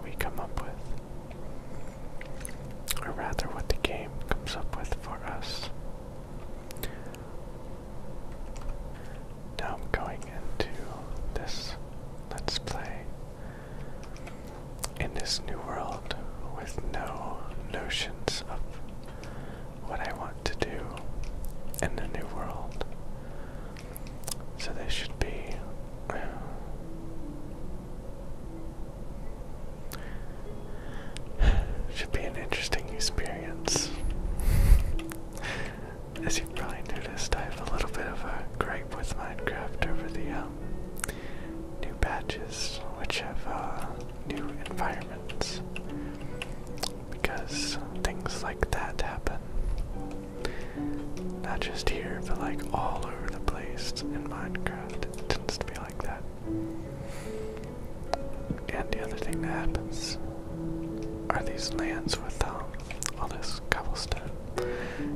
we come up with. Or rather, what the game comes up with for us. Now I'm going into this Let's Play in this new world with no notions of what I want to do in the new world. So they should be an interesting experience. As you've probably noticed, I have a little bit of a gripe with Minecraft over the new patches, which have new environments, because things like that happen. Not just here, but like all over the place in Minecraft. It tends to be like that. And the other thing that happens are these lands with all this cobblestone,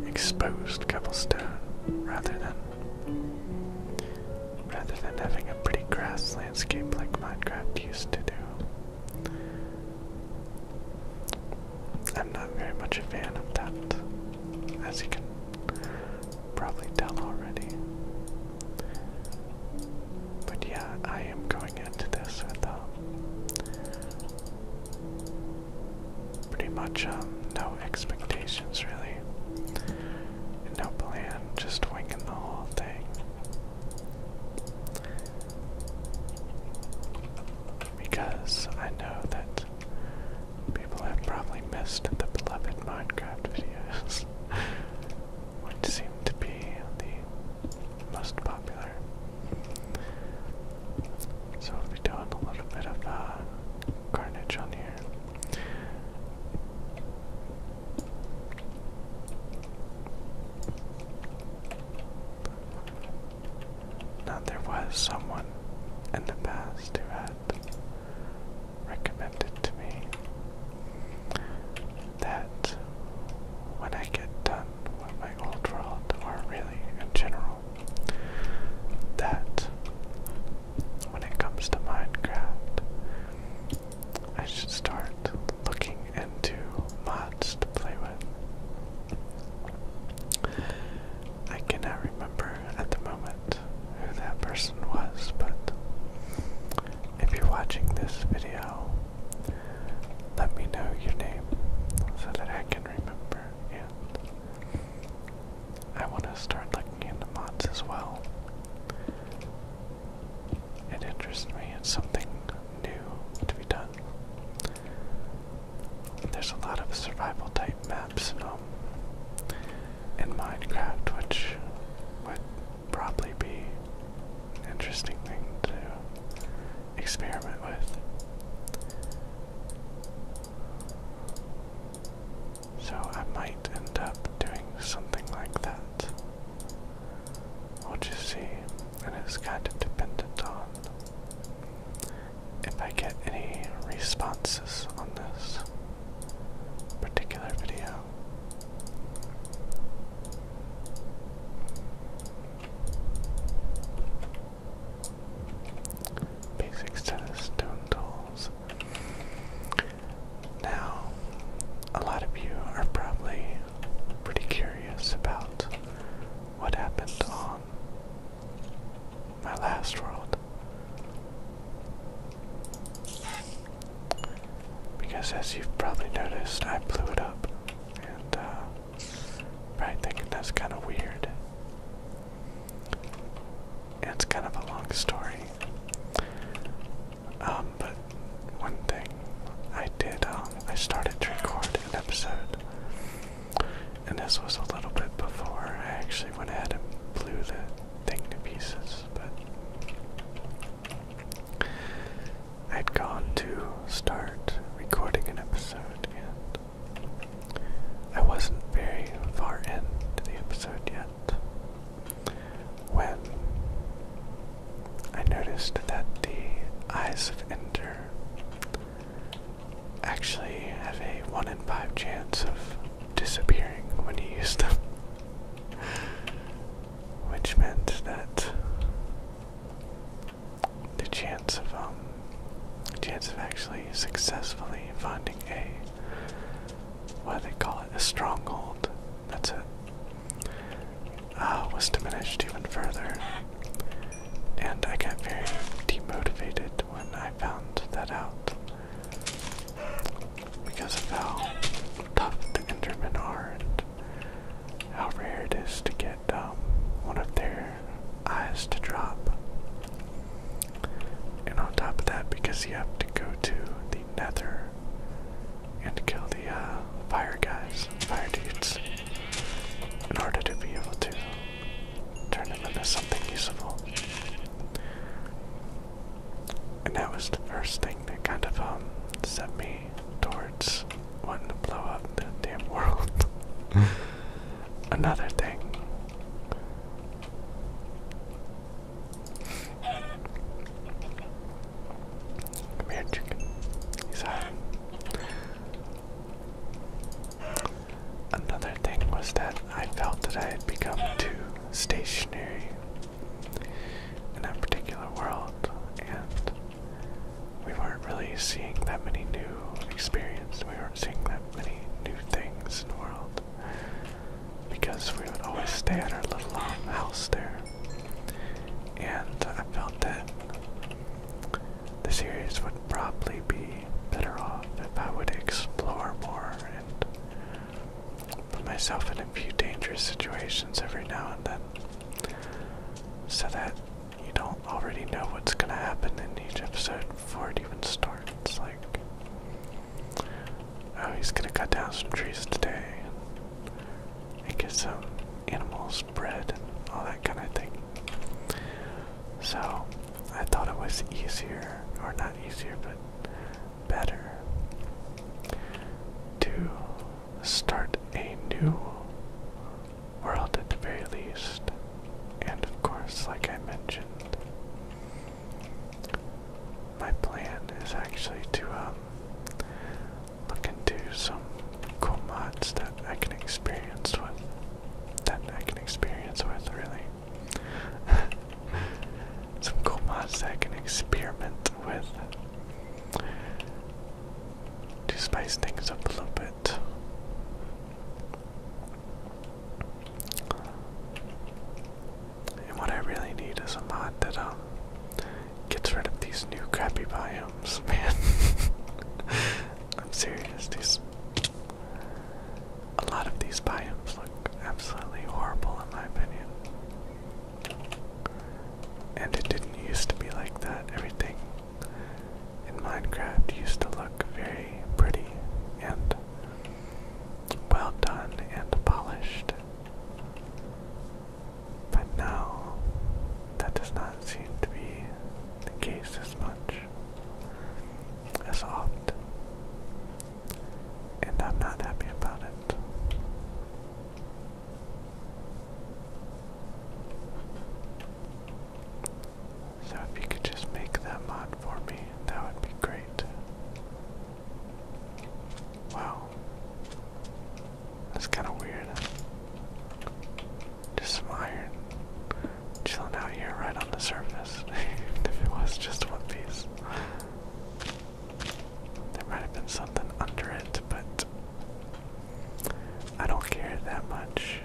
exposed cobblestone, rather than having a pretty grass landscape like Minecraft used to do. I'm not very much a fan of that, as you can probably tell already. But yeah, I am going into this with pretty much no expectations really, and no plan, just winging the whole thing. Because I know that people have probably missed the beloved Minecraft videos, which seem to be the most popular. So we'll be doing a little bit of carnage on here. Now there was someone in the past who had recommended to me that when I get done with my old world, or really in general, that when it comes to Minecraft, I should start looking into mods to play with. I cannot remember at the moment who that person was, but if you're watching this video, let me know your name so that I can remember, and I want to start looking into mods as well. It interests me, it's something new to be done. There's a lot of survival type maps in Minecraft, which would probably be an interesting thing to experiment with. So I might end up doing something like that. We'll just see, and it's kind of dependent on if I get any responses on this particular video. Basic set of stone tools. Now, a lot of you are probably pretty curious about what happened on my last world. Because as you've probably noticed, I blew it up, and probably thinking that's kind of weird. It's kind of a long story. But one thing I did, I started to record an episode, and this was a little bit before I actually went ahead and blew the thing to pieces, but I'd gone to start recording an episode, and I wasn't very far into the episode yet when I noticed that the Eyes of Ender actually have a 1 in 5 chance of disappearing when you use them. because you have to go to the Nether and kill the fire guys, fire dudes, in order to be able to turn them into something useful. And that was the first thing that kind of set me towards wanting to blow up the damn world. Another thing. Come here, chicken. He's hiding. Another thing was that I felt that I had become too stationary in that particular world, and we weren't really seeing that many new experiences. We weren't seeing that many new things in the world, because we would always stay at our little house there. And I felt that the series would probably be better off if I would explore more and put myself in a few dangerous situations every now and then, so that you don't already know what's gonna happen in each episode before it even starts. Like, oh, he's gonna cut down some trees today and get some animals bred and all that kind of thing. So I thought it was easier, or not easier, but better to start a new world at the very least. And of course, like I mentioned, my plan is actually to look into some cool mods that I can experience with. Really. Some cool mods that I can experiment with to spice things up a little bit. And what I really need is a mod that gets rid of these new crappy biomes, man. I'm serious, a lot of these biomes look absolutely horrible in my opinion. And it didn't used to be like that. Everything in Minecraft used to look very pretty and well done and polished. But now, that does not seem to be the case as much, as often. And I'm not happy about it. So if you could just make that mod for me, that would be great. Wow. That's kind of weird. Just some iron chilling out here right on the surface. If it was just one piece. There might have been something under it, but I don't care that much.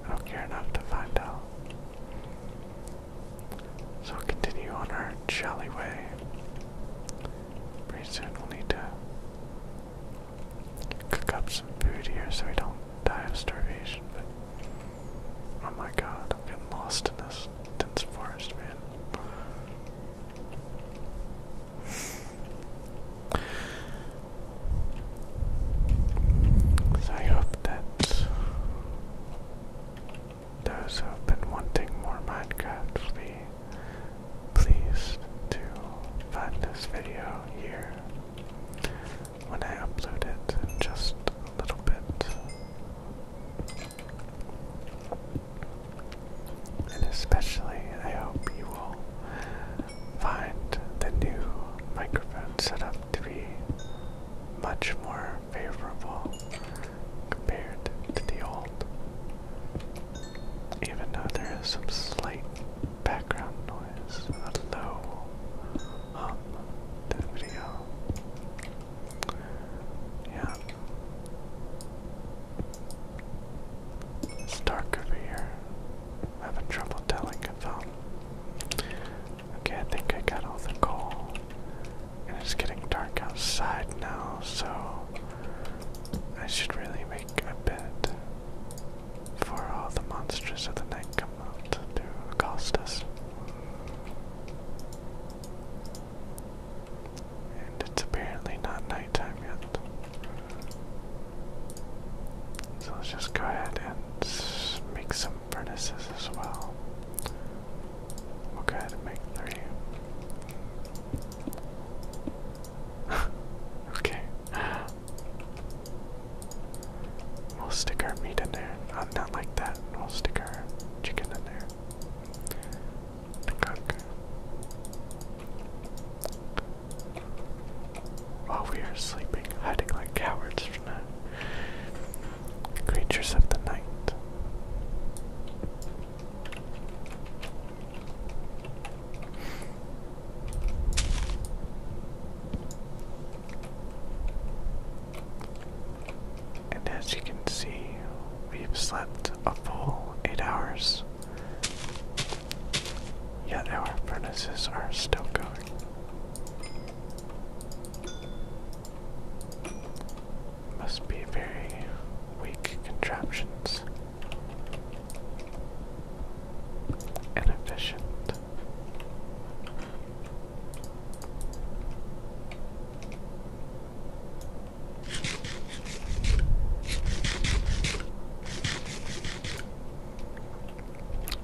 I don't care enough to find out. So we'll continue on our jolly way. Pretty soon we'll need to cook up some food here so we don't die of starvation, but oh my god, I'm getting lost in this dense forest, man. So I hope that those who have been wanting more Minecraft will be pleased to find this video here when I upload it in just a little bit. And especially, I hope you will find the new microphone setup to be much more favorable compared to the old. Even though there is some slight background noise, a low hum to the video. Yeah. It's dark over here. I'm having trouble telling if okay, I think I got all the coal. And it's getting dark outside now, so I should really make a bed before all the monsters of the night come out to accost us. some furnaces as well. We'll go ahead and make 3. Okay. We'll stick our meat in there. Not like that. We'll stick our chicken in there to cook. While we are sleeping, hiding like cowards from the creatures of the night. And as you can see, we've slept a full 8 hours, yet our furnaces are still going. Must be very weak contraptions. Inefficient.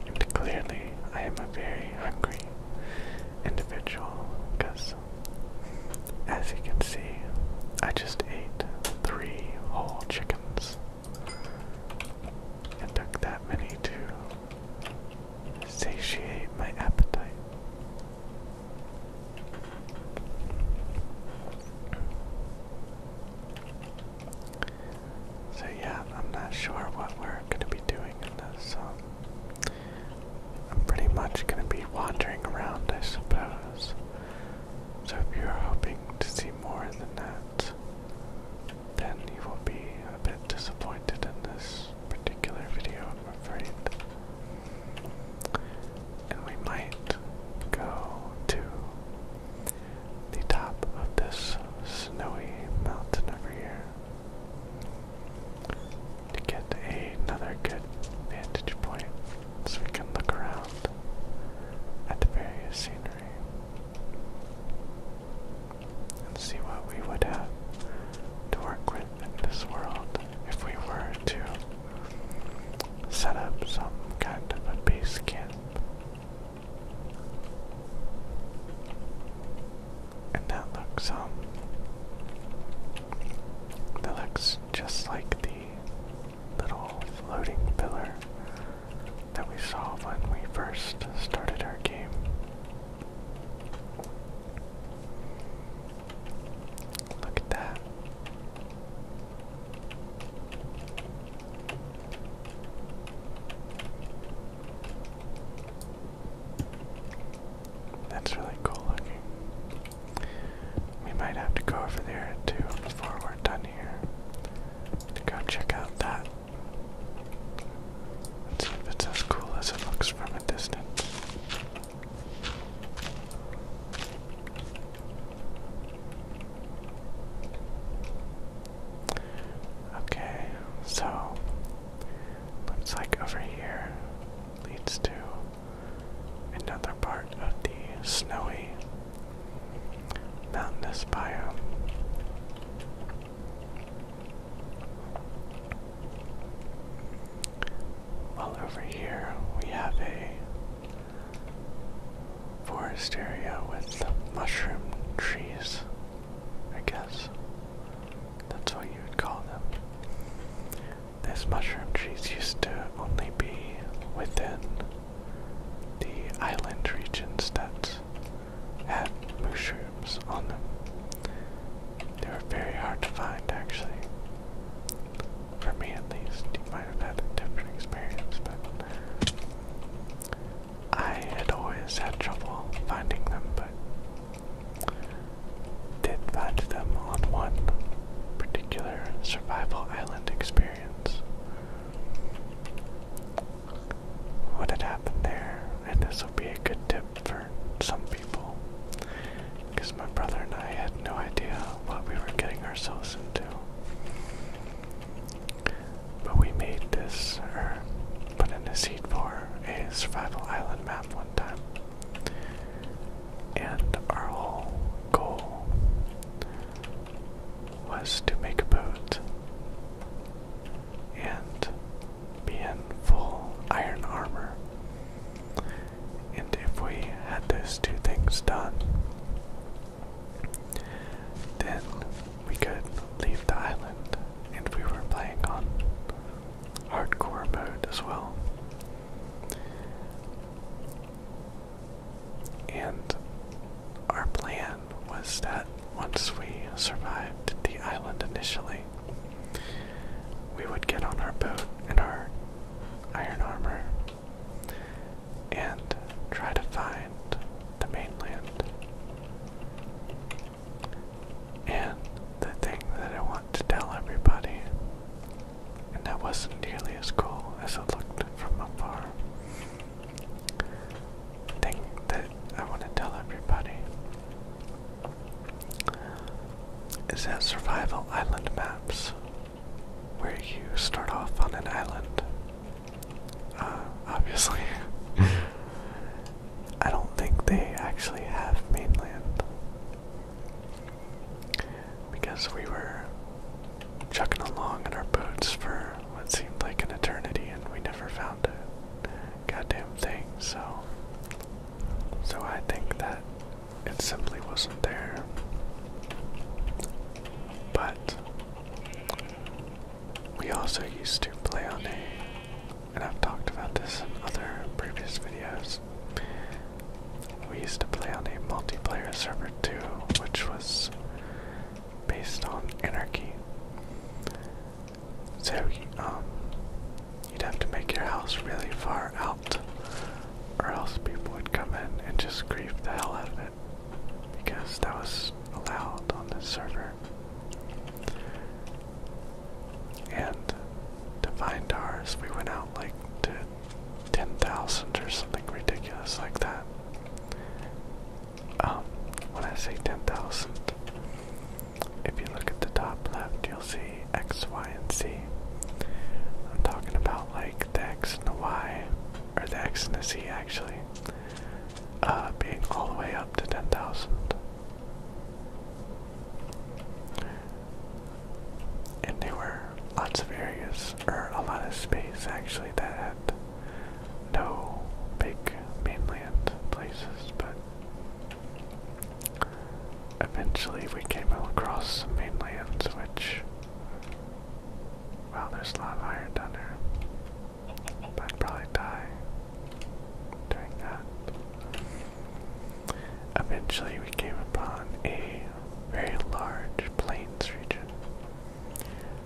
And clearly, I am a very hungry individual because, as you can see, I just ate 3 whole chickens. It took that many to satiate my appetite. So yeah, I'm not sure what we're going to be doing in this. I'm pretty much going to be wandering around, I suppose. So if you're hoping to see more than that, then you will be a bit disappointed in this particular video, I'm afraid. And we might go to the top of this snowy mountain over here to get another good vantage point so we can look around at the various scenery and see what we would have to work with in this world if we were to set up some kind of a base camp. And that looks just like the little floating pillar that we saw when we first started our game. Look at that. That's really cool looking. We might have to go over there too before we're done here to go check out that. Let's see if it's as cool as it looks from a distance. Okay, so looks like over here leads to another part of the snowy mountainous biome. Well, over here we have a forest area with mushroom trees, I guess. That's what you would call them. These mushroom trees used to only be within the island regions that had mushrooms on them. They were very hard to find, actually. For me, at least. You might have had a different experience, but I had always had trouble finding them, but did find them on one particular survival island experience. What had happened there, and this will be a good tip for some people, because my brother and I had no idea what we were getting ourselves into. But we made this, or put in a seed for a survival island map one time. And our whole goal was to make a boat and be in full goddamn thing, so I think that it simply wasn't there. But we also used to play on and I've talked about this in other previous videos, we used to play on a multiplayer server too, which was based on anarchy. So you'd have to make your house really far out, or else people would come in and just grief the hell out of it, because that was allowed on this server. And to find ours, we went out like to 10,000 or something ridiculous like that. When I say 10,000, if you look at the top left, you'll see X, Y, and Z. I'm talking about like the X and the Y, or the X and the Z actually, being all the way up to 10,000. And there were lots of areas, or a lot of space actually, that had no big mainland places, but eventually we came across some mainlands, which, wow, there's a lot of iron down there, but I'd probably die doing that. Eventually we came upon a very large plains region,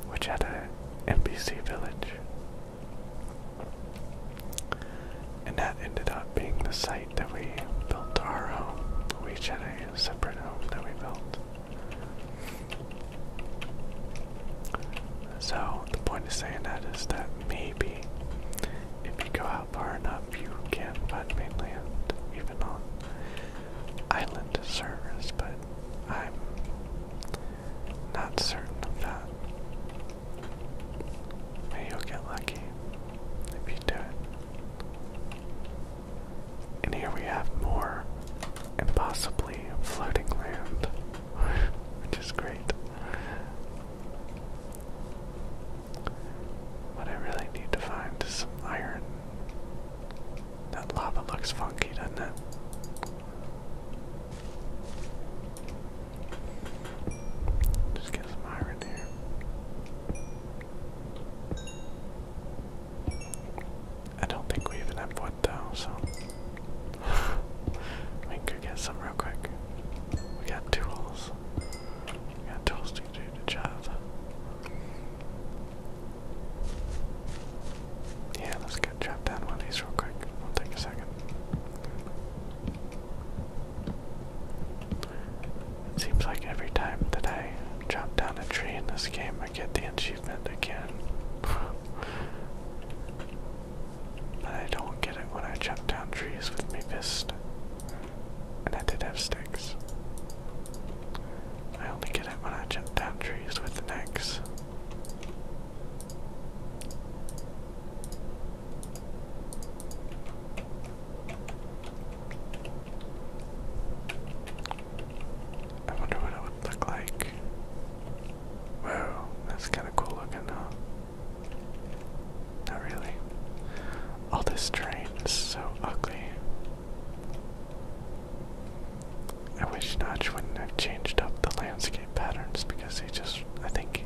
which had a NPC village, and that ended up being the site that we built our home. We each had a separate home that we built. So the point of saying that is that maybe if you go out far enough, you can find mainland, even on island servers, but I'm not certain of that. Maybe you'll get lucky if you do it. And here we have more and possibly floating land, which is great. What I really need to find is some iron. That lava looks funky, doesn't it? Just get some iron here. I don't think we even have wood though, so we can go get some real quick. We got tools. We got tools to do the job. Yeah, let's go chop down one of these real quick. It'll take a second. It seems like every time that I chop down a tree in this game, I get the achievement again. But I don't get it when I chop down trees with my fist. And I did have sticks. I only get it when I chop down trees with an axe. I wonder what it would look like. Whoa, that's kind of cool looking though. Not really. All this terrain is so ugly. I wish Notch wouldn't have changed up the landscape patterns, because he just, I think,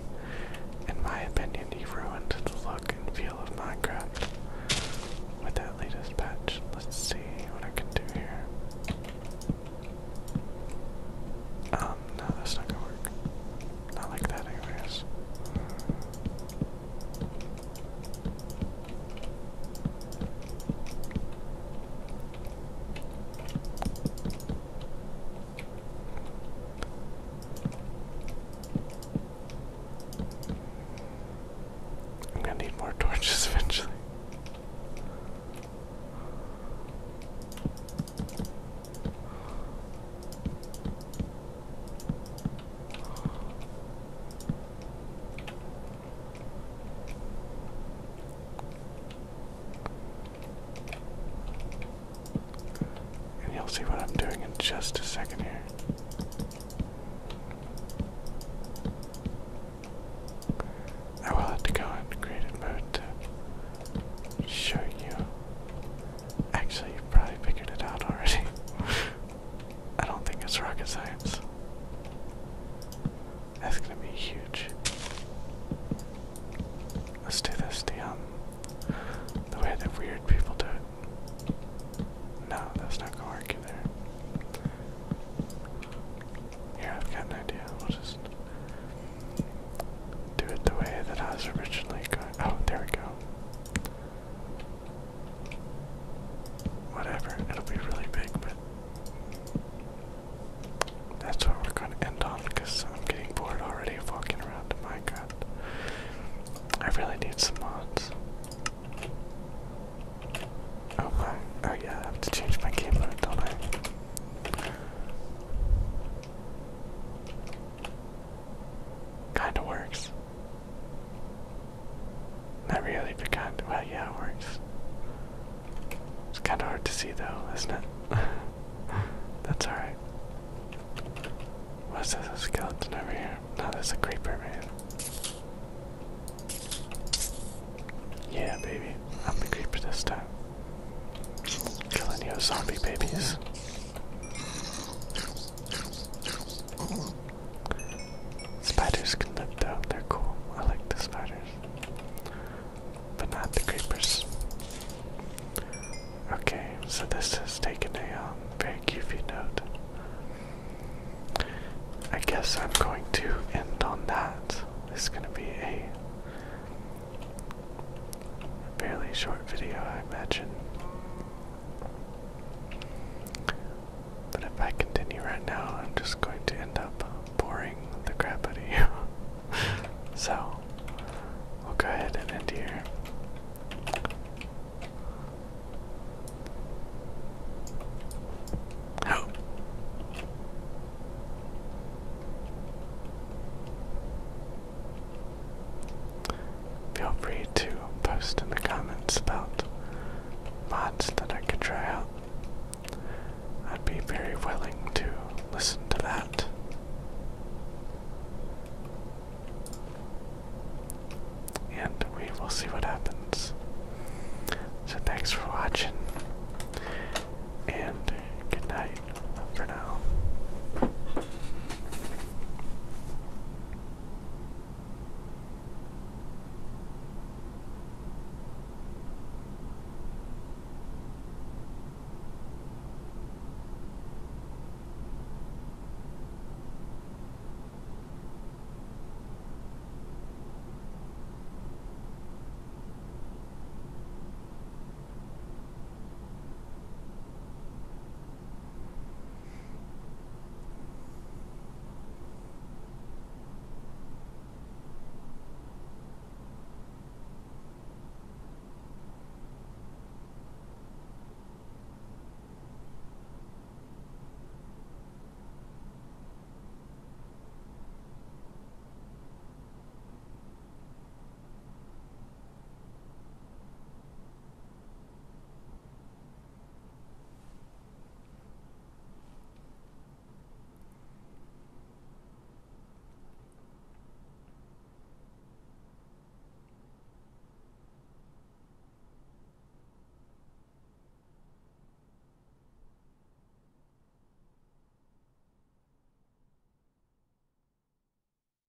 in my opinion, he ruined the look and feel of Minecraft with that latest patch. Let's see what I can do here. No, that's not gonna work. Not like that anyways. I'm gonna need more torches eventually. And you'll see what I'm doing in just a second here. I will have to go into creative mode to show you weird people do it. No, that's not gonna work either. Here, I've got an idea. We'll just do it the way that I was originally going. Oh, there we go. Whatever, it'll be really big, but that's what we're going to end on because I'm getting bored already of walking around in Minecraft. I really need some mods. Oh my, oh yeah, I have to change my game mode, don't I? Kinda works. Not really, but kinda, well yeah, it works. It's kinda hard to see though, isn't it? That's alright. What's this, a skeleton over here? No, that's a creeper, man. Yeah, baby. I'm the creeper this time. Killing you zombie babies. Spiders can live though, they're cool. I like the spiders. But not the creepers. Okay, so this has taken a very goofy note. I guess I'm going to end on that. This is going to be a fairly short video, I imagine. But if I continue right now, I'm just going to end up boring the crap out of you. So, we'll go ahead and end here. Oh. Feel free to post in the comments about mods that I could try out. I'd be very willing to listen to that. And we will see what happens. So thanks for watching. And